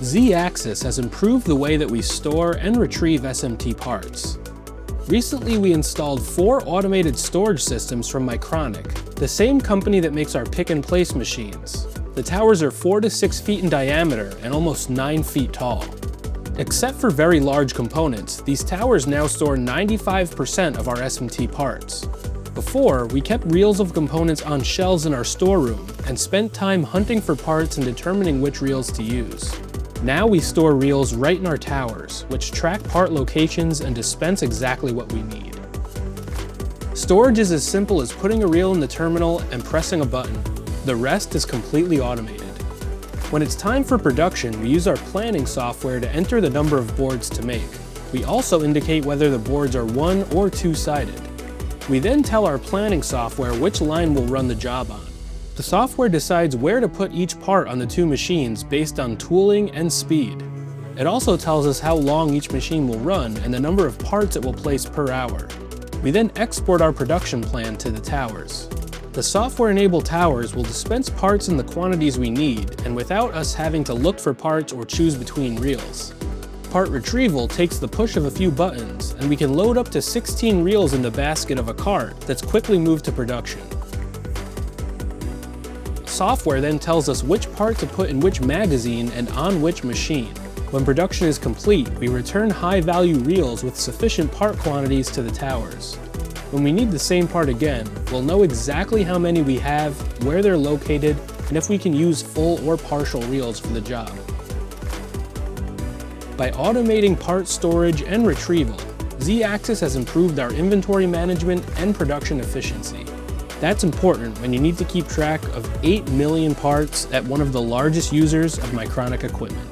Z-axis has improved the way that we store and retrieve SMT parts. Recently, we installed 4 automated storage systems from Mycronic, the same company that makes our pick-and-place machines. The towers are 4 to 6 feet in diameter and almost 9 feet tall. Except for very large components, these towers now store 95% of our SMT parts. Before, we kept reels of components on shelves in our storeroom and spent time hunting for parts and determining which reels to use. Now we store reels right in our towers, which track part locations and dispense exactly what we need. Storage is as simple as putting a reel in the terminal and pressing a button. The rest is completely automated. When it's time for production, we use our planning software to enter the number of boards to make. We also indicate whether the boards are 1- or 2-sided. We then tell our planning software which line we'll run the job on. The software decides where to put each part on the 2 machines based on tooling and speed. It also tells us how long each machine will run and the number of parts it will place per hour. We then export our production plan to the towers. The software-enabled towers will dispense parts in the quantities we need and without us having to look for parts or choose between reels. Part retrieval takes the push of a few buttons, and we can load up to 16 reels in the basket of a cart that's quickly moved to production. Software then tells us which part to put in which magazine and on which machine. When production is complete, we return high-value reels with sufficient part quantities to the towers. When we need the same part again, we'll know exactly how many we have, where they're located, and if we can use full or partial reels for the job. By automating part storage and retrieval, Z-axis has improved our inventory management and production efficiency. That's important when you need to keep track of 8 million parts at one of the largest users of Mycronic equipment.